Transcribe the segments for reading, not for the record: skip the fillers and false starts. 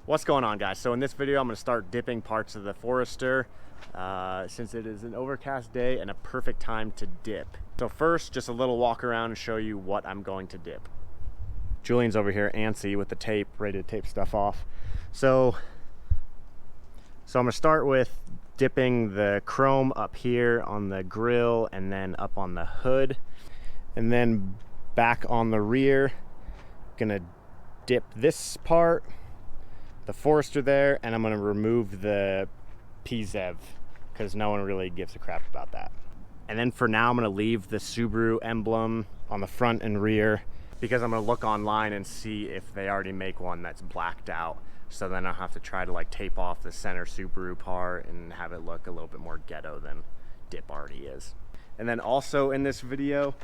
What's going on, guys? So in this video I'm going to start dipping parts of the Forester since it is an overcast day and a perfect time to dip. So first, just a little walk around and show you what I'm going to dip. Julian's over here antsy with the tape, ready to tape stuff off. So I'm going to start with dipping the chrome up here on the grill and then up on the hood, and then back on the rear. Gonna dip this part, the Forester there, and I'm going to remove the PZEV because no one really gives a crap about that. And then for now I'm going to leave the Subaru emblem on the front and rear because I'm going to look online and see if they already make one that's blacked out, so then I'll have to try to like tape off the center Subaru part and have it look a little bit more ghetto than dip already is. And then also in this video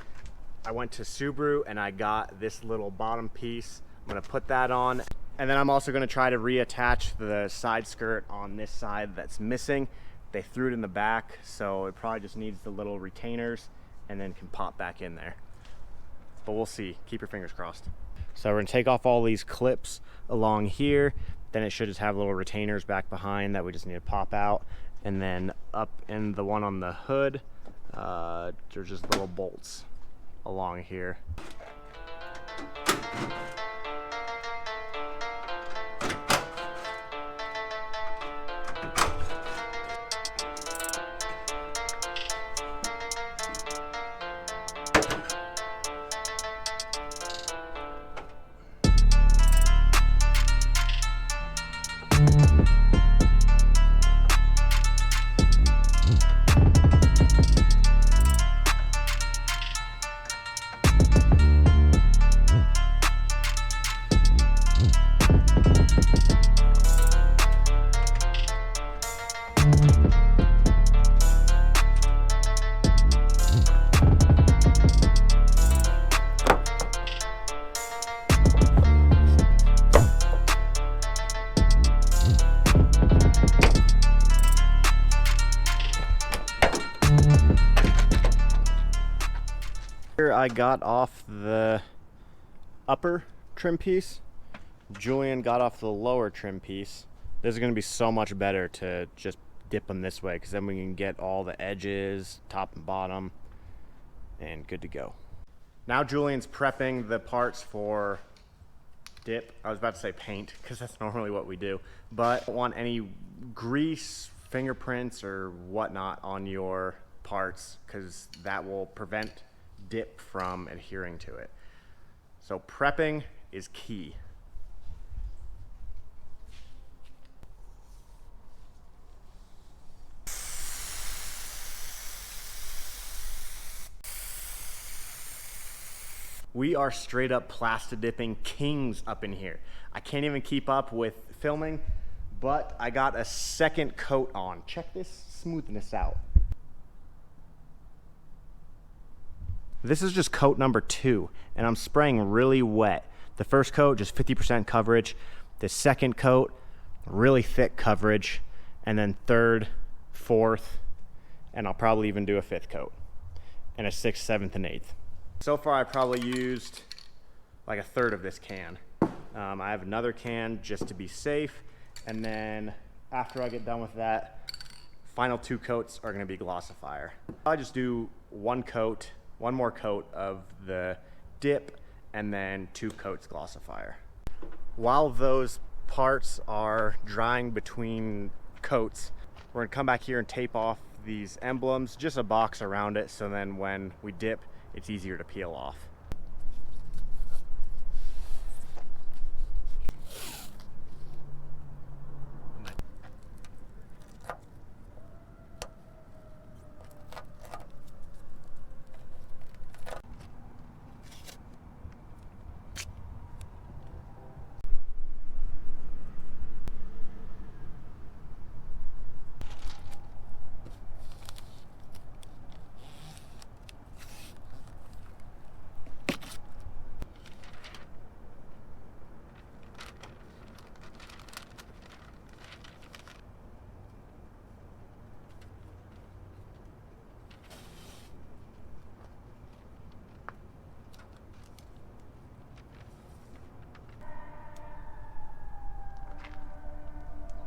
I went to Subaru and I got this little bottom piece. I'm going to put that on. And then I'm also going to try to reattach the side skirt on this side that's missing. They threw it in the back, so it probably just needs the little retainers and then can pop back in there. But we'll see. Keep your fingers crossed. So we're going to take off all these clips along here. Then it should just have little retainers back behind that we just need to pop out. And then up in the one on the hood, there's just little bolts along here. Here I got off the upper trim piece. Julian got off the lower trim piece. This is going to be so much better to just dip them this way because then we can get all the edges, top and bottom, and good to go. Now Julian's prepping the parts for dip. I was about to say paint because that's normally what we do, but I don't want any grease, fingerprints, or whatnot on your parts because that will prevent dip from adhering to it. So prepping is key. We are straight up Plastidipping kings up in here. I can't even keep up with filming, but I got a second coat on. Check this smoothness out. This is just coat number 2, and I'm spraying really wet. The first coat, just 50% coverage. The second coat, really thick coverage. And then third, fourth, and I'll probably even do a 5th coat. And a 6th, 7th, and 8th. So far, I probably used like a third of this can. I have another can just to be safe. And then after I get done with that, final 2 coats are gonna be glossifier. I'll just do one more coat of the dip, and then 2 coats glossifier. While those parts are drying between coats, we're gonna come back here and tape off these emblems, just a box around it, so then when we dip, it's easier to peel off.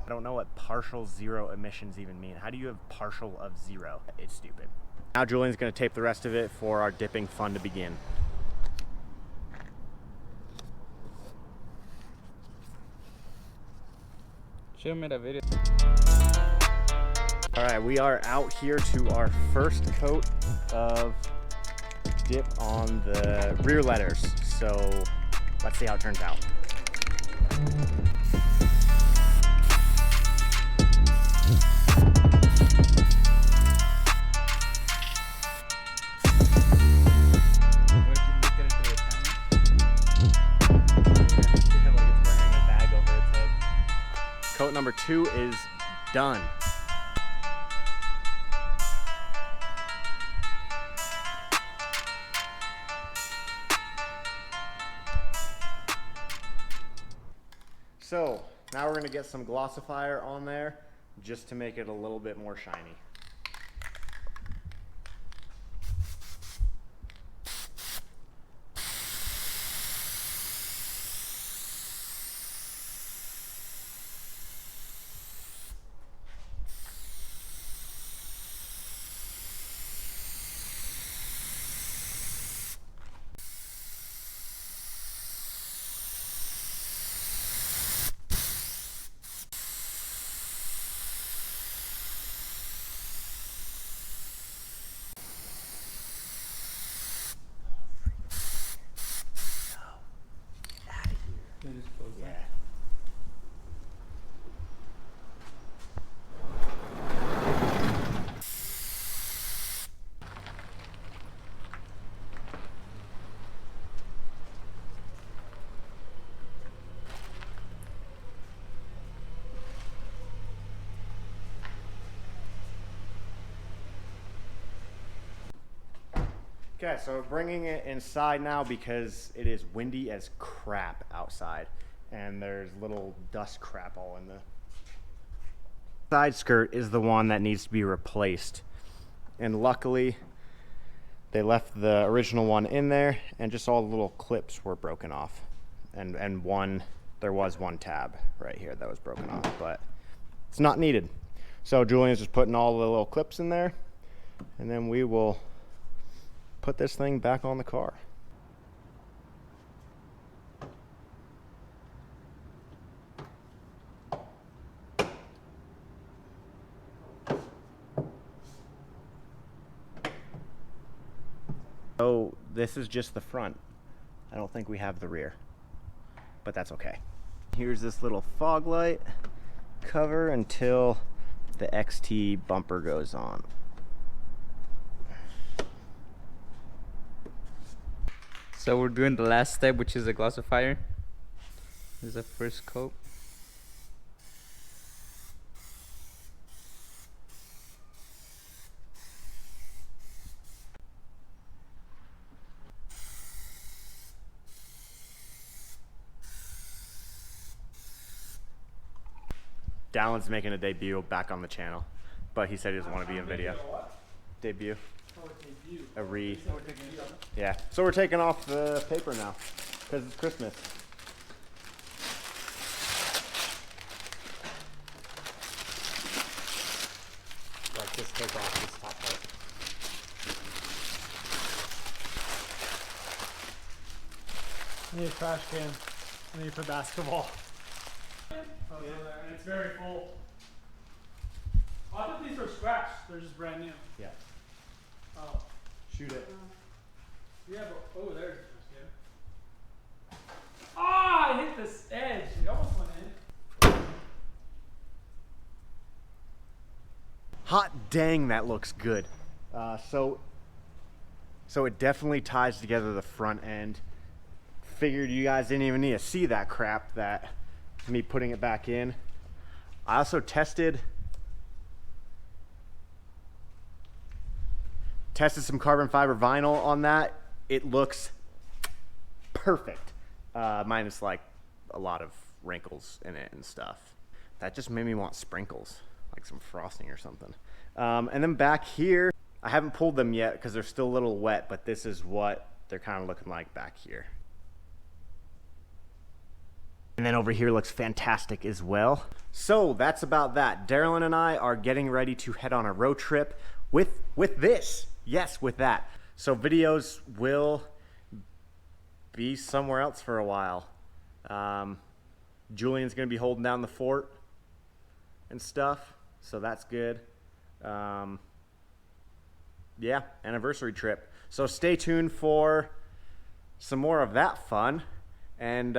I don't know what partial zero emissions even mean. How do you have partial of zero? It's stupid. Now Julian's gonna tape the rest of it for our dipping fun to begin. Show me the video. All right, we are out here to our first coat of dip on the rear letters. So let's see how it turns out. Coat number 2 is done. So now we're going to get some glossifier on there just to make it a little bit more shiny. Yeah. Okay, so we're bringing it inside now because it is windy as crap outside and there's little dust crap all in the side skirt is the one that needs to be replaced. And luckily they left the original one in there and just all the little clips were broken off. And there was one tab right here that was broken off, but it's not needed. So Julian's just putting all the little clips in there and then we will put this thing back on the car. So this is just the front. I don't think we have the rear, but that's okay. Here's this little fog light cover until the XT bumper goes on. So we're doing the last step, which is the glossifier. This is the first coat. Dallin's making a debut back on the channel, but he said he doesn't want to be in video. Debut. Yeah. So we're taking off the paper now because it's Christmas. Like just take off this top part. I need a trash can. I need for basketball. Oh, yeah. And it's very full. I thought these were scratched. They're just brand new. Yeah. Oh. Shoot it. Yeah, but oh, there's good. Ah, I hit this edge. It almost went in. Hot dang, that looks good. So it definitely ties together the front end. Figured you guys didn't even need to see that crap, that me putting it back in. I also tested some carbon fiber vinyl on that. It looks perfect, minus like a lot of wrinkles in it and stuff. That just made me want sprinkles, like some frosting or something. And then back here, I haven't pulled them yet because they're still a little wet, but this is what they're kind of looking like back here. And then over here looks fantastic as well. So that's about that. Darylyn and I are getting ready to head on a road trip with this. Yes, with that. So videos will be somewhere else for a while. Julian's gonna be holding down the fort and stuff, so that's good. Yeah, anniversary trip. So stay tuned for some more of that fun. And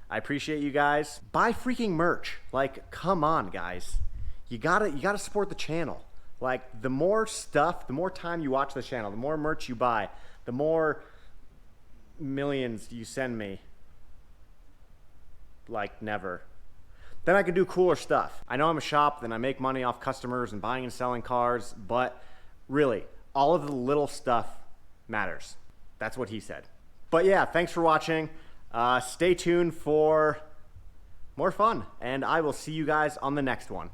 I appreciate you guys. Buy freaking merch. Like, come on, guys. You gotta support the channel. Like, the more stuff, the more time you watch the channel, the more merch you buy, the more millions you send me. Like, never. Then I can do cooler stuff. I know I'm a shop, then I make money off customers and buying and selling cars, but really, all of the little stuff matters. That's what he said. But yeah, thanks for watching. Stay tuned for more fun, and I will see you guys on the next one.